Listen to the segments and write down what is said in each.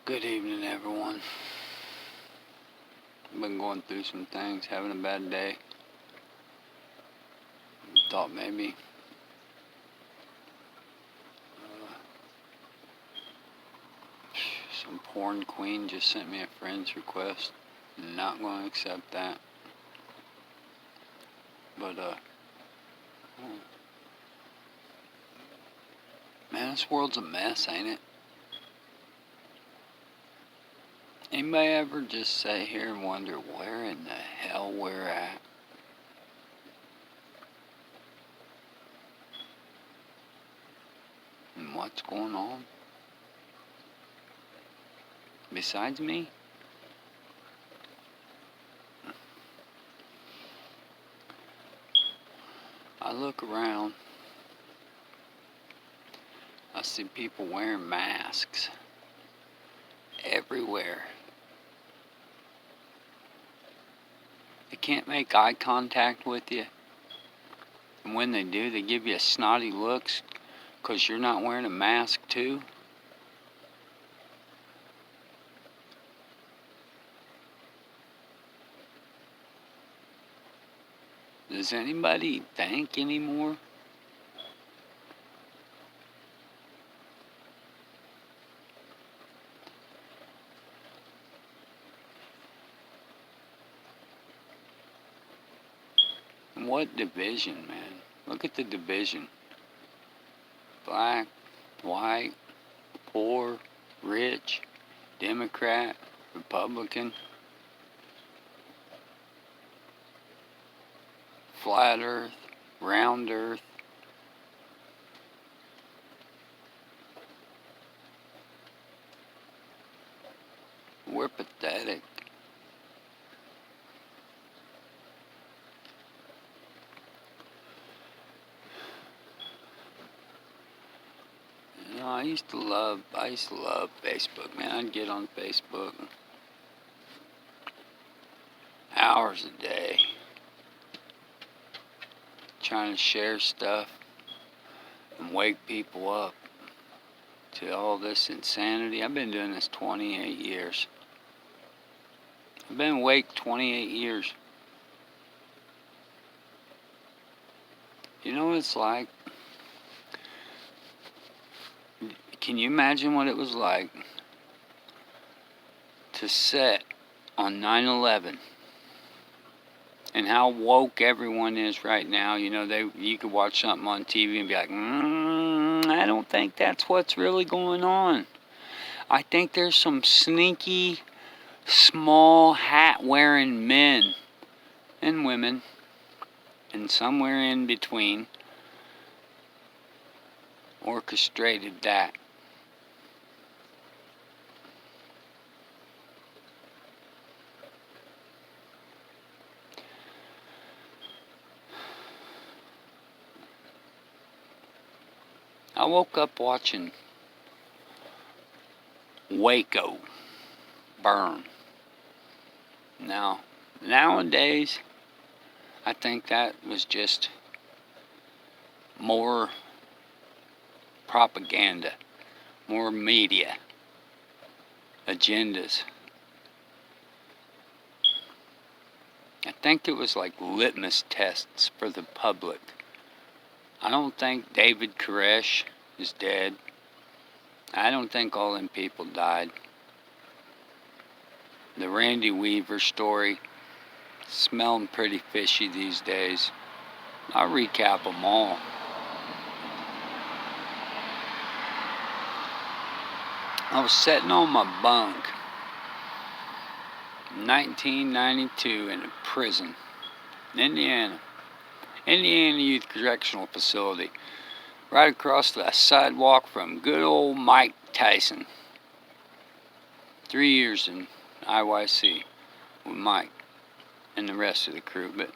Good evening, everyone. I've been going through some things, having a bad day. Thought maybe some porn queen just sent me a friend's request. Not going to accept that. But, man, this world's a mess, ain't it? Anybody ever just sit here and wonder where in the hell we're at? And what's going on? Besides me? I look around. I see people wearing masks everywhere. They can't make eye contact with you. And when they do, they give you snotty looks because you're not wearing a mask too. Does anybody think anymore? What division, man? Look at the division. Black, white, poor, rich, Democrat, Republican, flat earth, round earth. We're pathetic. You know, I used to love Facebook, man. I'd get on Facebook hours a day trying to share stuff and wake people up to all this insanity. I've been doing this 28 years. I've been awake 28 years. You know what it's like? Can you imagine what it was like to sit on 9/11 and how woke everyone is right now? You know, you could watch something on TV and be like, I don't think that's what's really going on. I think there's some sneaky, small hat-wearing men and women, and somewhere in between, orchestrated that. I woke up watching Waco burn. Now, nowadays, I think that was just more propaganda, more media, agendas. I think it was like litmus tests for the public. I don't think David Koresh is dead. I don't think all them people died. The Randy Weaver story, smelling pretty fishy these days. I'll recap them all. I was sitting on my bunk in 1992 in a prison, Indiana Youth Correctional Facility, right across the sidewalk from good old Mike Tyson. 3 years in IYC with Mike and the rest of the crew, but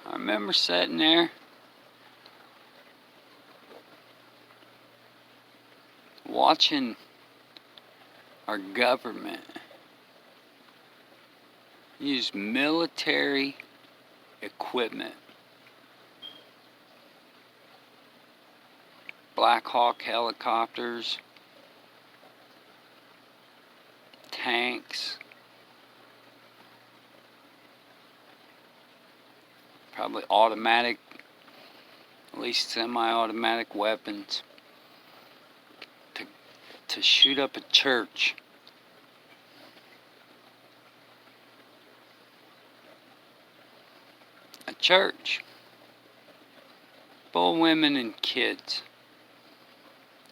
I remember sitting there watching our government use military equipment Black Hawk helicopters, tanks, probably automatic, at least semi-automatic weapons to shoot up a church. A church full of women and kids.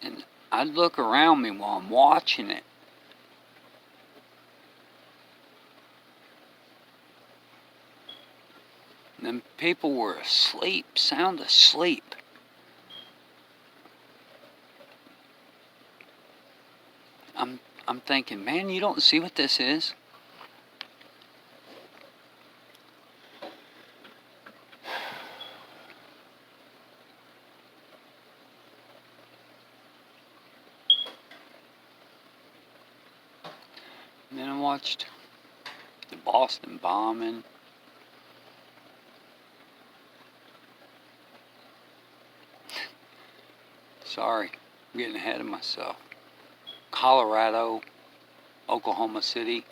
And I'd look around me while I'm watching it. And then people were asleep, sound asleep. I'm thinking, man, you don't see what this is? And then I watched the Boston bombing. Sorry, I'm getting ahead of myself. Colorado, Oklahoma City,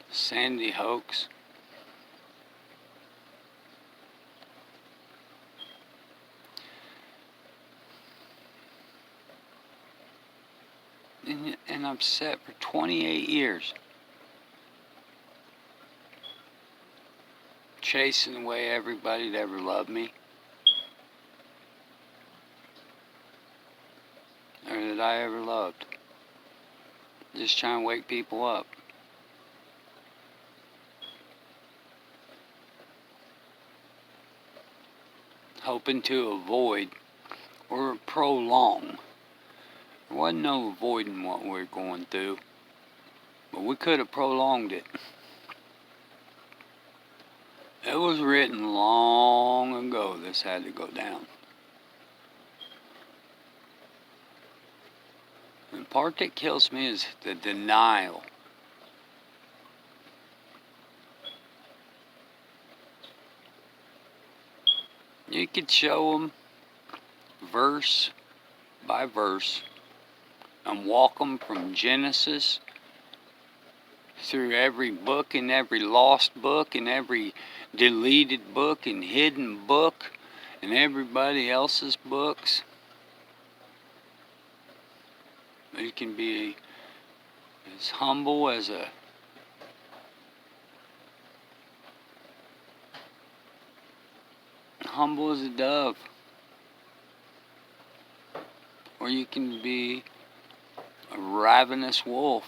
Sandy hoax. And I'm set for 28 years. Chasing away everybody that ever loved me. Or that I ever loved. Just trying to wake people up. Hoping to avoid or prolong. There wasn't no avoiding what we were going through. But we could have prolonged it. It was written long ago this had to go down. The part that kills me is the denial. You could show them verse by verse and walk them from Genesis through every book and every lost book and every deleted book and hidden book and everybody else's books. You can be as humble as a dove, or you can be a ravenous wolf,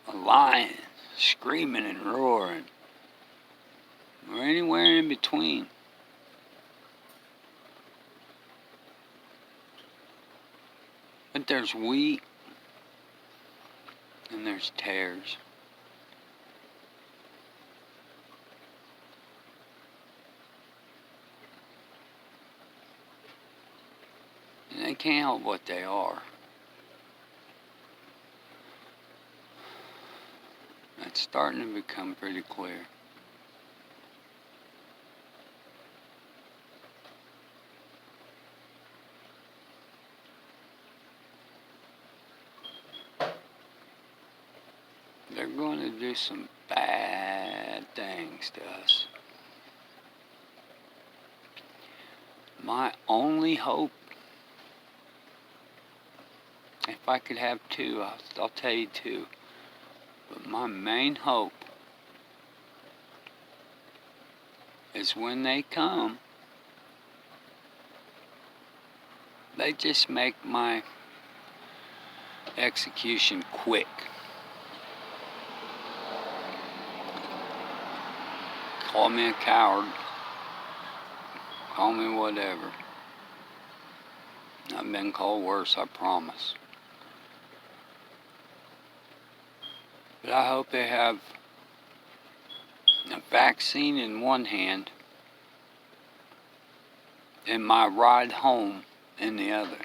a lion, screaming and roaring, or anywhere in between. But there's wheat and there's tares. And they can't help what they are. That's starting to become pretty clear. They're going to do some bad things to us. My only hope, if I could have two, I'll tell you two. But my main hope is when they come, they just make my execution quick. Call me a coward. Call me whatever. I've been called worse, I promise. But I hope they have a vaccine in one hand and my ride home in the other.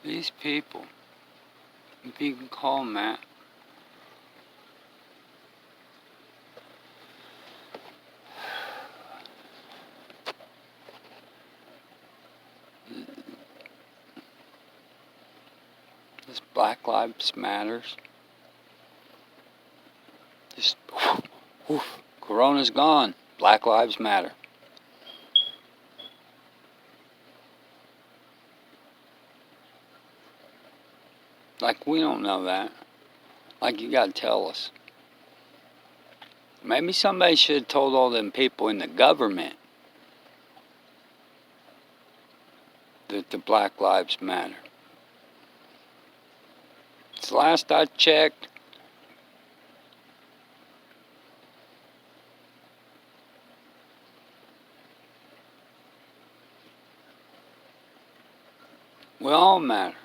These people, if you can call them that, this Black Lives Matters, just, woof, Corona's gone, Black Lives Matter. Like, we don't know that. Like, you gotta tell us. Maybe somebody should have told all them people in the government that the Black Lives Matter. It's last I checked, we all matter.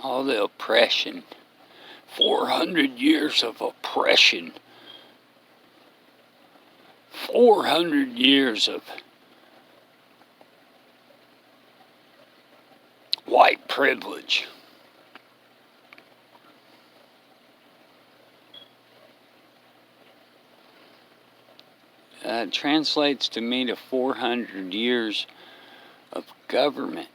All the oppression. 400 years of oppression. 400 years of white privilege. It translates to me to 400 years of government.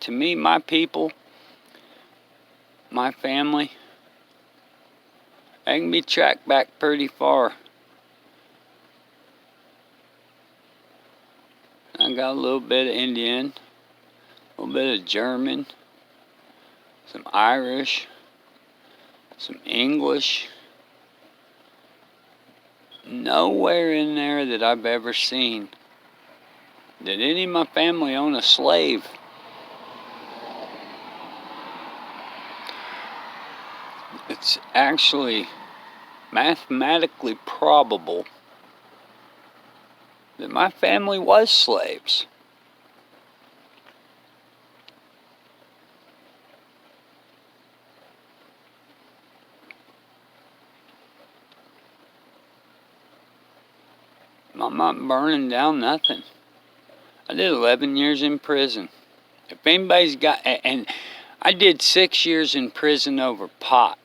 To me, my people, my family, they can be tracked back pretty far. I got a little bit of Indian, a little bit of German, some Irish, some English. Nowhere in there that I've ever seen did any of my family own a slave. It's actually mathematically probable that my family was slaves. I'm not burning down nothing. I did 11 years in prison. If anybody's got, and I did 6 years in prison over pot.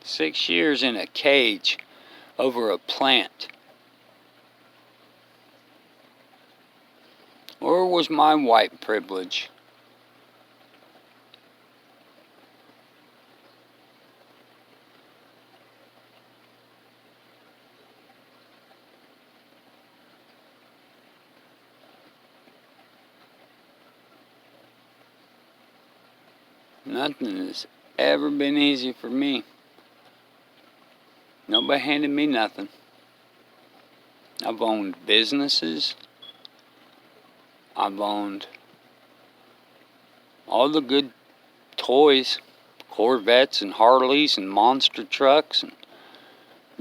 6 years in a cage over a plant. Where was my white privilege? Nothing has ever been easy for me. Nobody handed me nothing. I've owned businesses. I've owned all the good toys, Corvettes and Harleys and monster trucks and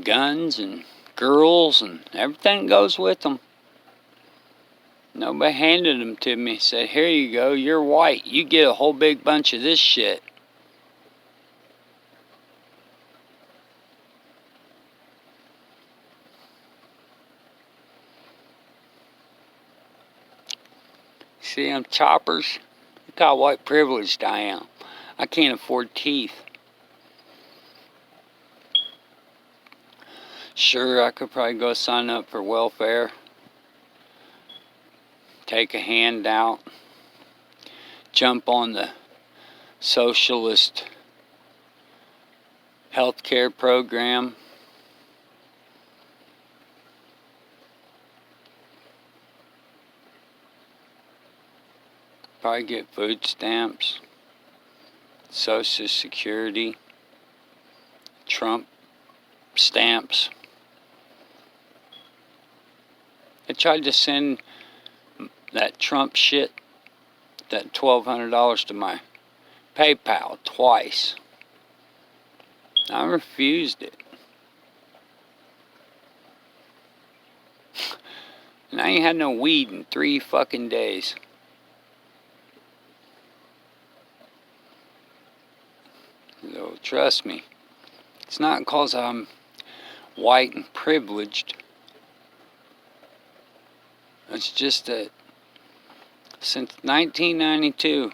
guns and girls and everything goes with them. Nobody handed them to me. Said, here you go, you're white. You get a whole big bunch of this shit. See them choppers? Look how white privileged I am. I can't afford teeth. Sure, I could probably go sign up for welfare. Take a handout. Jump on the socialist healthcare program. Probably get food stamps, Social Security, Trump stamps. I tried to send that Trump shit, that $1,200 to my PayPal twice. I refused it. And I ain't had no weed in 3 fucking days. So trust me, it's not because I'm white and privileged. It's just that since 1992,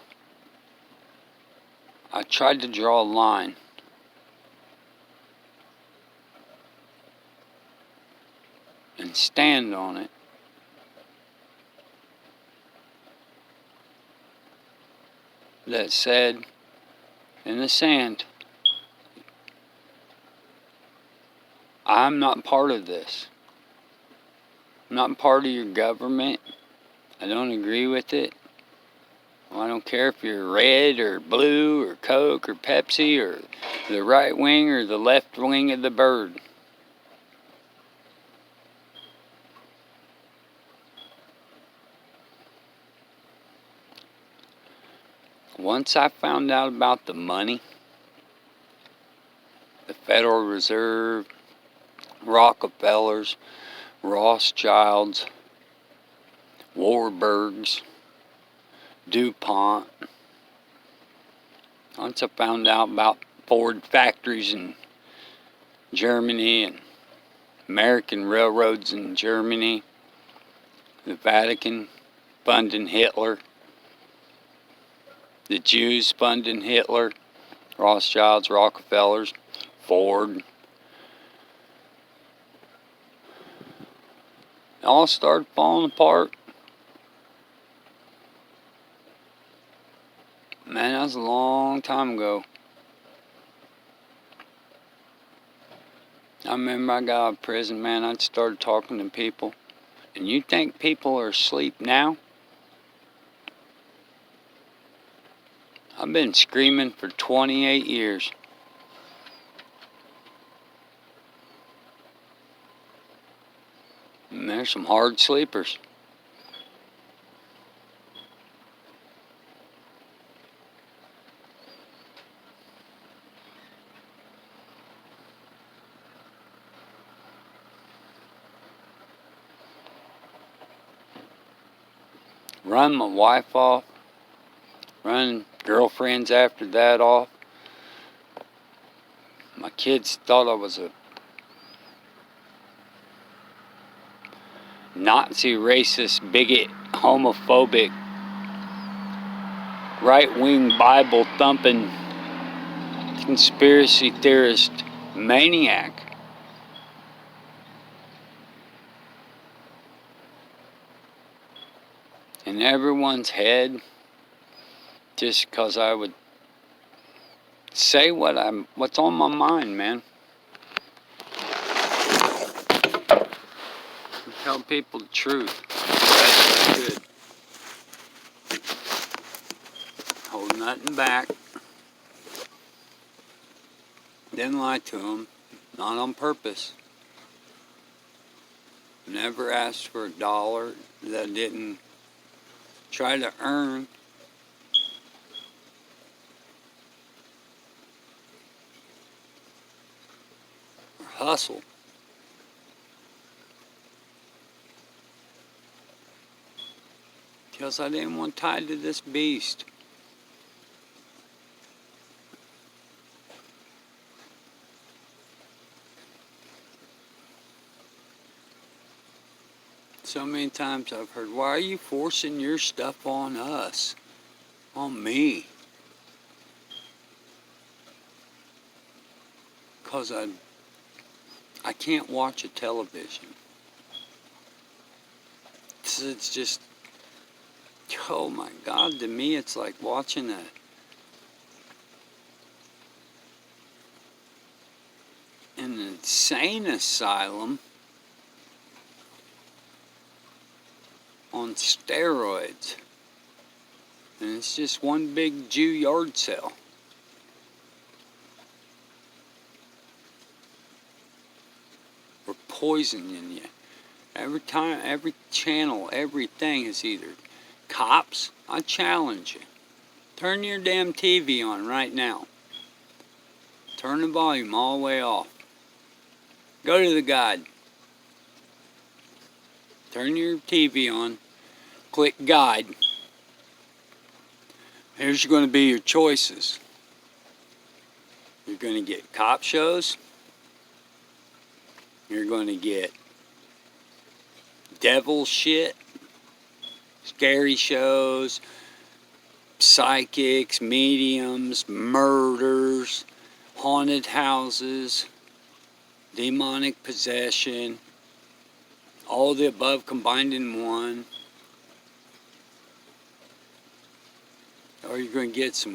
I tried to draw a line. And stand on it. That said, in the sand, I'm not part of this. I'm not part of your government. I don't agree with it. I don't care if you're red or blue or Coke or Pepsi or the right wing or the left wing of the bird. Once I found out about the money, the Federal Reserve, Rockefellers, Rothschilds, Warburgs, DuPont. Once I found out about Ford factories in Germany and American railroads in Germany, the Vatican funding Hitler, the Jews funding Hitler, Rothschilds, Rockefellers, Ford. It all started falling apart. Man, that was a long time ago. I remember I got out of prison, man, I started talking to people. And you think people are asleep now? I've been screaming for 28 years. And there's some hard sleepers. Run my wife off. Run girlfriends after that off. My kids thought I was a Nazi, racist, bigot, homophobic, right-wing, Bible-thumping, conspiracy theorist maniac. In everyone's head, just because I would say what's on my mind, man. Tell people the truth. That's good. Hold nothing back. Didn't lie to them. Not on purpose. Never asked for a dollar that I didn't try to earn. Or hustle. Because I didn't want tied to this beast. So many times I've heard, why are you forcing your stuff on us? On me? Because I can't watch a television. It's just, oh my God, to me it's like watching an insane asylum on steroids. And it's just one big Jew yard sale. We're poisoning you. Every time, every channel, everything is either cops. I challenge you. Turn your damn TV on right now. Turn the volume all the way off. Go to the guide. Turn your TV on. Click guide. Here's going to be your choices. going to get cop shows. You're going to get devil shit, scary shows, psychics, mediums, murders, haunted houses, demonic possession, all the above combined in one. Or you're going to get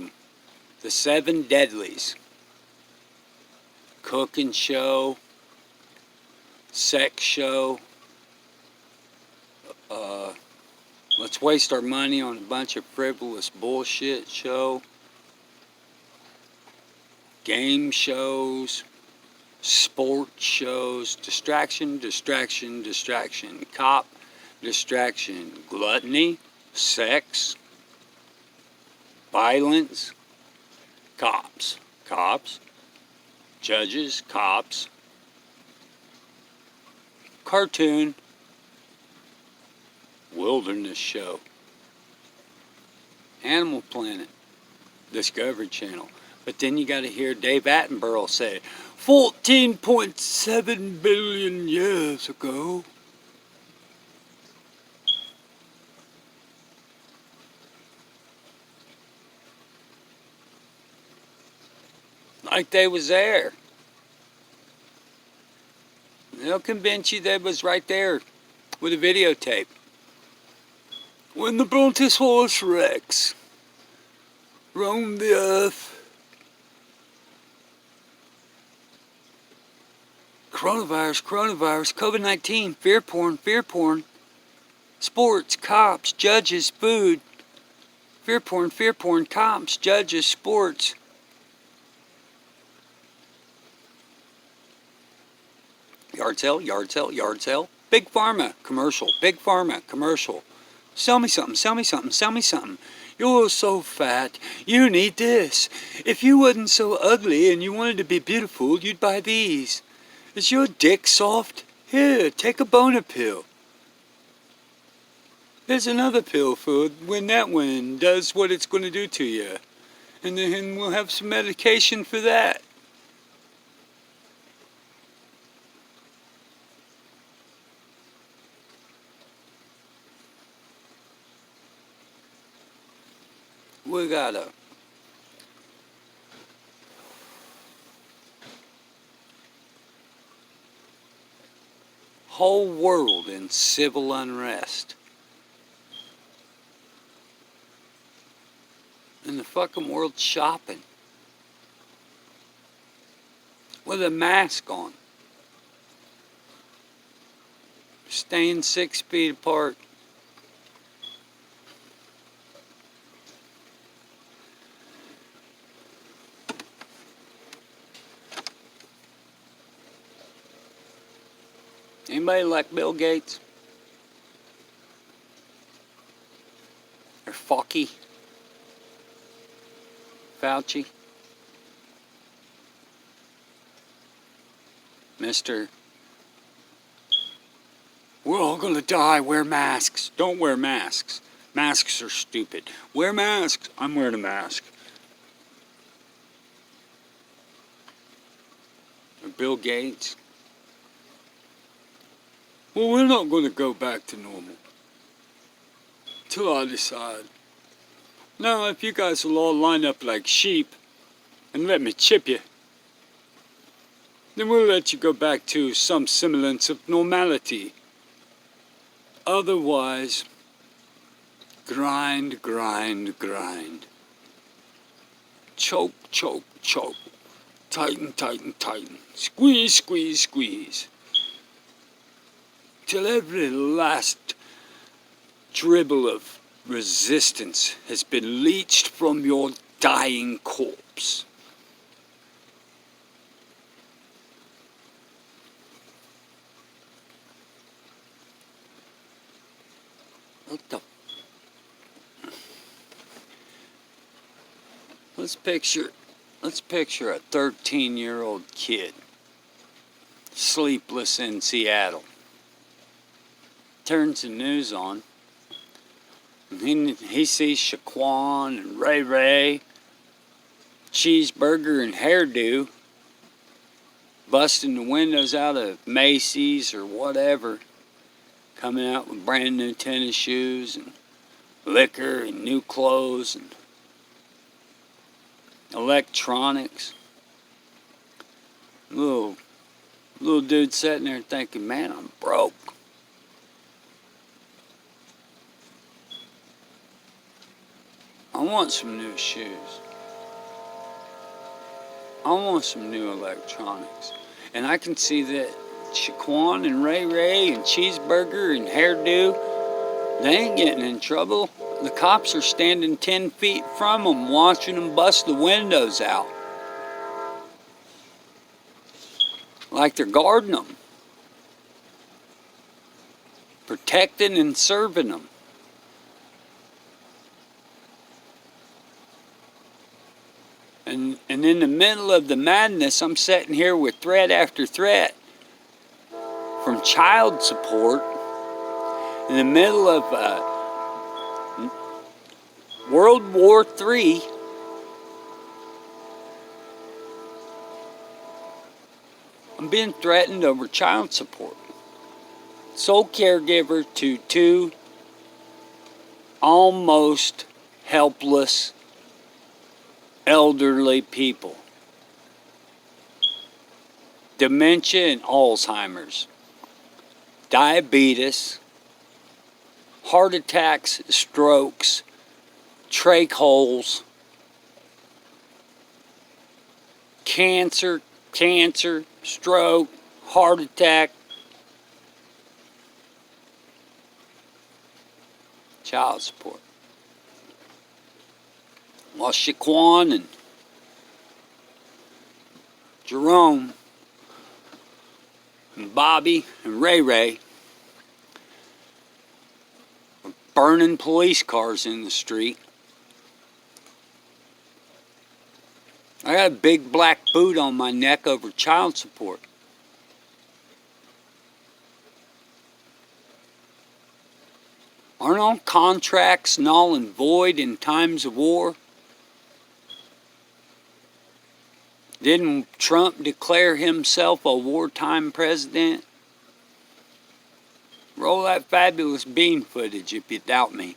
the 7 deadlies. Cooking show, sex show, let's waste our money on a bunch of frivolous bullshit show, game shows, sports shows, distraction, distraction, distraction, cop, distraction, gluttony, sex, violence, cops, judges, cops, cartoon, wilderness show, Animal Planet, Discovery Channel. But then you got to hear Dave Attenborough say, 14.7 billion years ago. Like they was there. They'll convince you they was right there with a videotape. When the Brontosaurus Rex roamed the earth, coronavirus, COVID-19, fear porn, sports, cops, judges, food, fear porn, cops, judges, sports. Yard sale, big pharma commercial, sell me something, you're so fat, you need this, if you wasn't so ugly and you wanted to be beautiful, you'd buy these. Is your dick soft? Here, take a boner pill. There's another pill for when that one does what it's going to do to you, and then we'll have some medication for that. We got a whole world in civil unrest. And the fucking world shopping with a mask on. Staying 6 feet apart. Anybody like Bill Gates? Or Fauci? Fauci? Mr. We're all gonna die, wear masks. Don't wear masks. Masks are stupid. Wear masks. I'm wearing a mask. Or Bill Gates? Well, we're not going to go back to normal till I decide. Now, if you guys will all line up like sheep and let me chip you, then we'll let you go back to some semblance of normality. Otherwise, grind. Choke. Tighten. Squeeze. Till every last dribble of resistance has been leached from your dying corpse. What the? Let's picture a 13-year-old kid, sleepless in Seattle. Turns the news on, and he sees Shaquan and Ray, Cheeseburger and Hairdo busting the windows out of Macy's or whatever, coming out with brand new tennis shoes and liquor and new clothes and electronics. Little dude sitting there thinking, man, I'm broke. I want some new shoes. I want some new electronics. And I can see that Shaquan and Ray Ray and Cheeseburger and Hairdo, they ain't getting in trouble. The cops are standing 10 feet from them, watching them bust the windows out. Like they're guarding them. Protecting and serving them. And in the middle of the madness, I'm sitting here with threat after threat from child support in the middle of World War III. I'm being threatened over child support. Sole caregiver to two almost helpless elderly people. Dementia and Alzheimer's. Diabetes. Heart attacks, strokes, trach holes. Cancer, stroke, heart attack. Child support. While Shaquan and Jerome and Bobby and Ray Ray are burning police cars in the street. I got a big black boot on my neck over child support. Aren't all contracts null and void in times of war? Didn't Trump declare himself a wartime president? Roll that fabulous bean footage if you doubt me.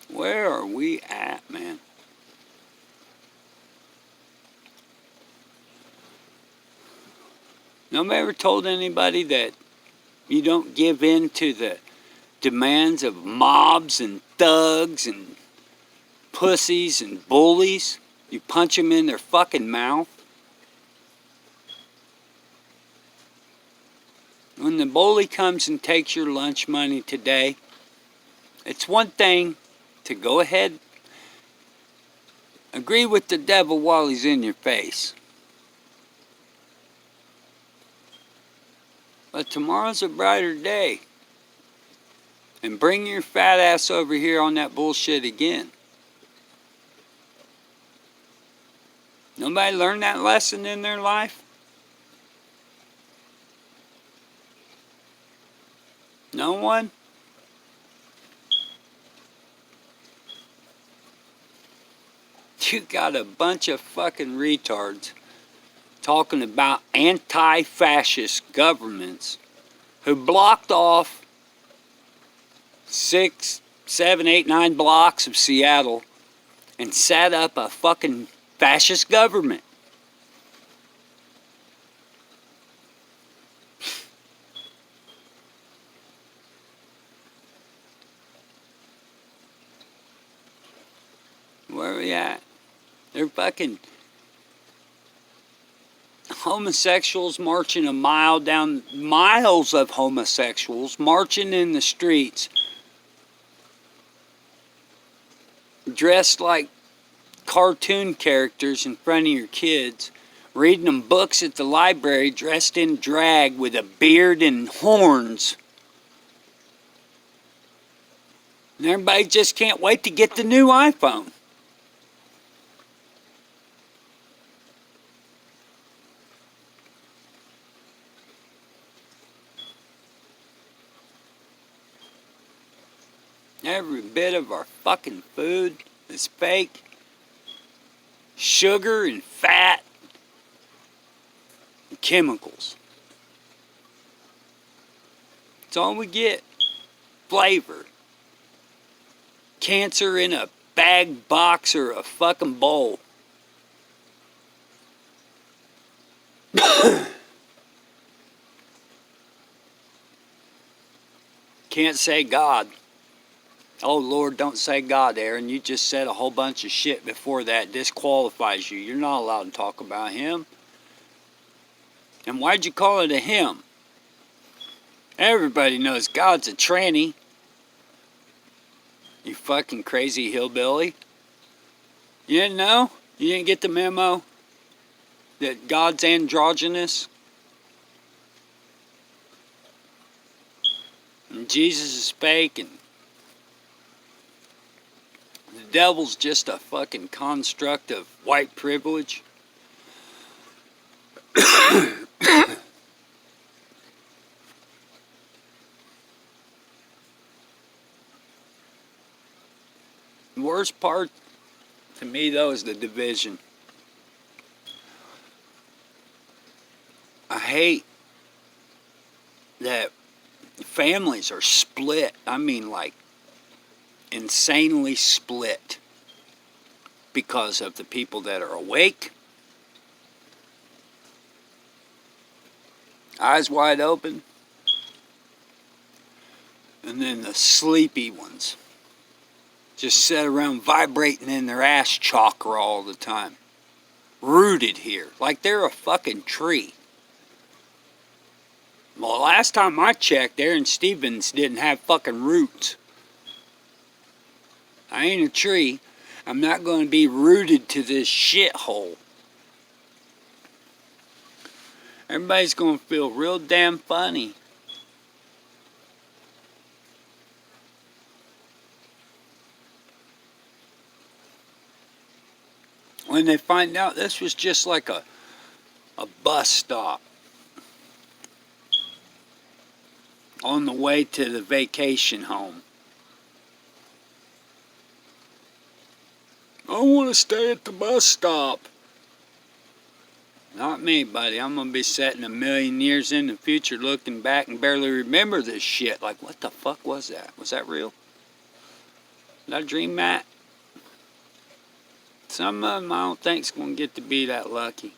Where are we at, man? Nobody ever told anybody that you don't give in to the demands of mobs and thugs and pussies and bullies. You punch them in their fucking mouth. When the bully comes and takes your lunch money today, it's one thing to go ahead, agree with the devil while he's in your face. But tomorrow's a brighter day. And bring your fat ass over here on that bullshit again. Nobody learned that lesson in their life? No one? You got a bunch of fucking retards talking about anti-fascist governments who blocked off 6, 7, 8, 9 blocks of Seattle and set up a fucking fascist government. Where are we at? They're fucking homosexuals marching a mile down, miles of homosexuals marching in the streets, dressed like cartoon characters in front of your kids, reading them books at the library, dressed in drag with a beard and horns. And everybody just can't wait to get the new iPhone. Every bit of our fucking food is fake. sugar and fat and chemicals. That's all we get. Flavor. Cancer in a bag, box, or a fucking bowl. Can't say God. Oh Lord, don't say God, Aaron. You just said a whole bunch of shit before that disqualifies you. You're not allowed to talk about him. And why'd you call it a him? Everybody knows God's a tranny. You fucking crazy hillbilly. You didn't know? You didn't get the memo? That God's androgynous? And Jesus is fake and the devil's just a fucking construct of white privilege? The worst part to me, though, is the division. I hate that families are split. I mean, like, insanely split because of the people that are awake, eyes wide open, and then the sleepy ones just sit around vibrating in their ass chakra all the time. Rooted here, like they're a fucking tree. Well, last time I checked, Aaron Stevens didn't have fucking roots. I ain't a tree. I'm not going to be rooted to this shithole. Everybody's going to feel real damn funny. When they find out this was just like a bus stop on the way to the vacation home. I want to stay at the bus stop. Not me, buddy. I'm going to be sitting a million years in the future looking back and barely remember this shit. Like, what the fuck was that? Was that real? Did I dream that? Some of them I don't think's going to get to be that lucky.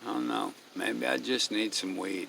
I don't know. Maybe I just need some weed.